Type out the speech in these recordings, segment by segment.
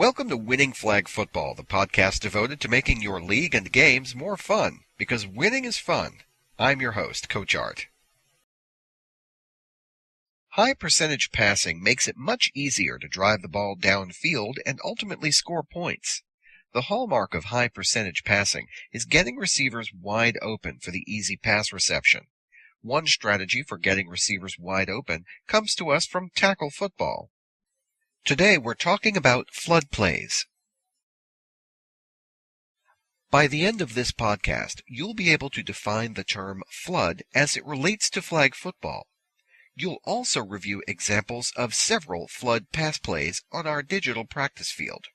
Welcome to Winning Flag Football, the podcast devoted to making your league and games more fun, because winning is fun. I'm your host, Coach Art. High percentage passing makes it much easier to drive the ball downfield and ultimately score points. The hallmark of high percentage passing is getting receivers wide open for the easy pass reception. One strategy for getting receivers wide open comes to us from tackle football. Today we're talking about flood plays. By the end of this podcast, you'll be able to define the term flood as it relates to flag football. You'll also review examples of several flood pass plays on our digital practice field.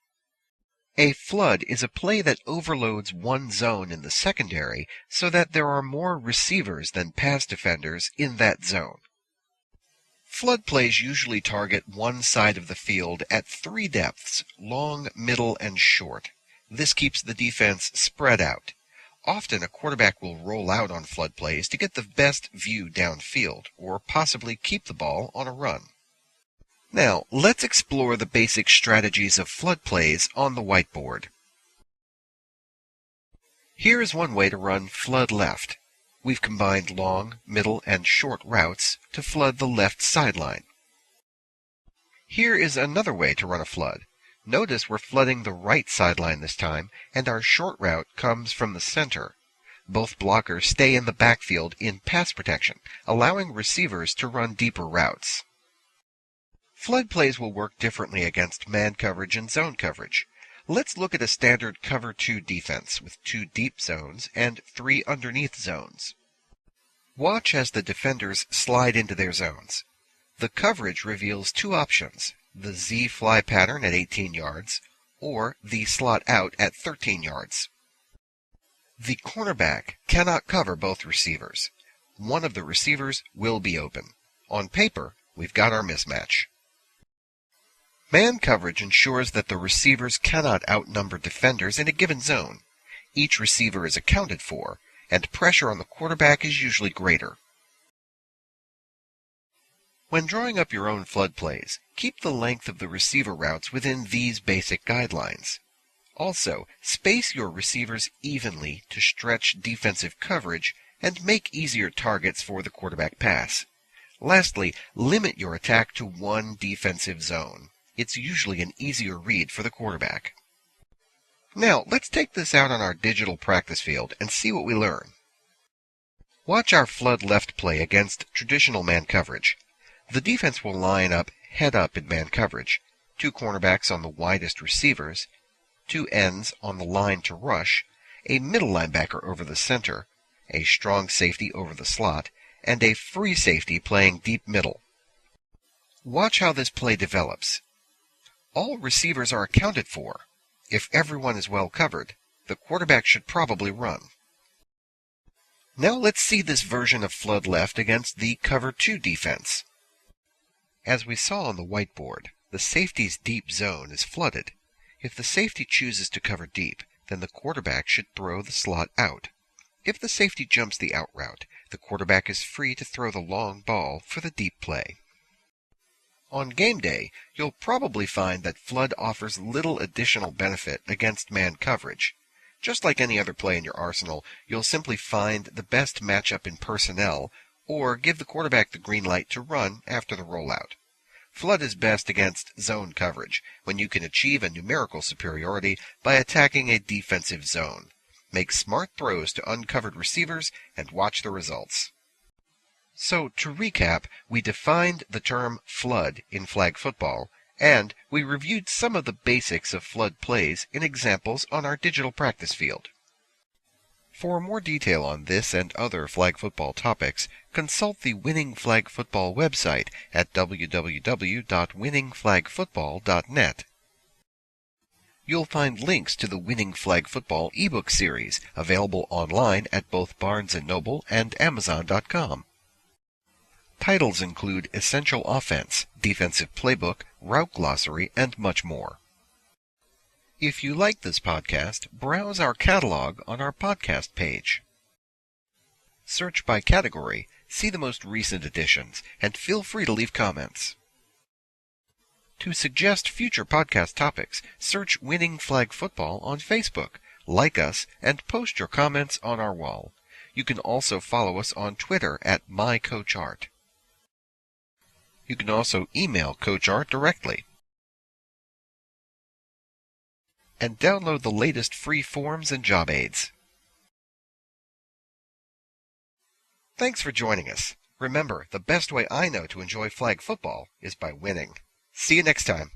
A flood is a play that overloads one zone in the secondary so that there are more receivers than pass defenders in that zone. Flood plays usually target one side of the field at three depths, long, middle, and short. This keeps the defense spread out. Often a quarterback will roll out on flood plays to get the best view downfield, or possibly keep the ball on a run. Now, let's explore the basic strategies of flood plays on the whiteboard. Here is one way to run flood left. We've combined long, middle, and short routes to flood the left sideline. Here is another way to run a flood. Notice we're flooding the right sideline this time, and our short route comes from the center. Both blockers stay in the backfield in pass protection, allowing receivers to run deeper routes. Flood plays will work differently against man coverage and zone coverage. Let's look at a standard cover 2 defense with 2 deep zones and 3 underneath zones. Watch as the defenders slide into their zones. The coverage reveals two options, the Z fly pattern at 18 yards or the slot out at 13 yards. The cornerback cannot cover both receivers. One of the receivers will be open. On paper, we've got our mismatch. Man coverage ensures that the receivers cannot outnumber defenders in a given zone. Each receiver is accounted for, and pressure on the quarterback is usually greater. When drawing up your own flood plays, keep the length of the receiver routes within these basic guidelines. Also, space your receivers evenly to stretch defensive coverage and make easier targets for the quarterback pass. Lastly, limit your attack to one defensive zone. It's usually an easier read for the quarterback. Now, let's take this out on our digital practice field and see what we learn. Watch our flood left play against traditional man coverage. The defense will line up head up in man coverage, 2 cornerbacks on the widest receivers, 2 ends on the line to rush, a middle linebacker over the center, a strong safety over the slot, and a free safety playing deep middle. Watch how this play develops. All receivers are accounted for. If everyone is well covered, the quarterback should probably run. Now let's see this version of flood left against the cover 2 defense. As we saw on the whiteboard, the safety's deep zone is flooded. If the safety chooses to cover deep, then the quarterback should throw the slot out. If the safety jumps the out route, the quarterback is free to throw the long ball for the deep play. On Gameday, you'll probably find that flood offers little additional benefit against man coverage. Just like any other play in your arsenal, you'll simply find the best matchup in personnel, or give the quarterback the green light to run after the rollout. Flood is best against zone coverage, when you can achieve a numerical superiority by attacking a defensive zone. Make smart throws to uncovered receivers and watch the results. So, to recap, we defined the term flood in flag football, and we reviewed some of the basics of flood plays in examples on our digital practice field. For more detail on this and other flag football topics, consult the Winning Flag Football website at www.winningflagfootball.net. You'll find links to the Winning Flag Football ebook series available online at both Barnes & Noble and Amazon.com. Titles include Essential Offense, Defensive Playbook, Route Glossary, and much more. If you like this podcast, browse our catalog on our podcast page. Search by category, see the most recent editions, and feel free to leave comments. To suggest future podcast topics, search Winning Flag Football on Facebook, like us, and post your comments on our wall. You can also follow us on Twitter at MyCoachArt. You can also email Coach Art directly. And download the latest free forms and job aids. Thanks for joining us. Remember, the best way I know to enjoy flag football is by winning. See you next time.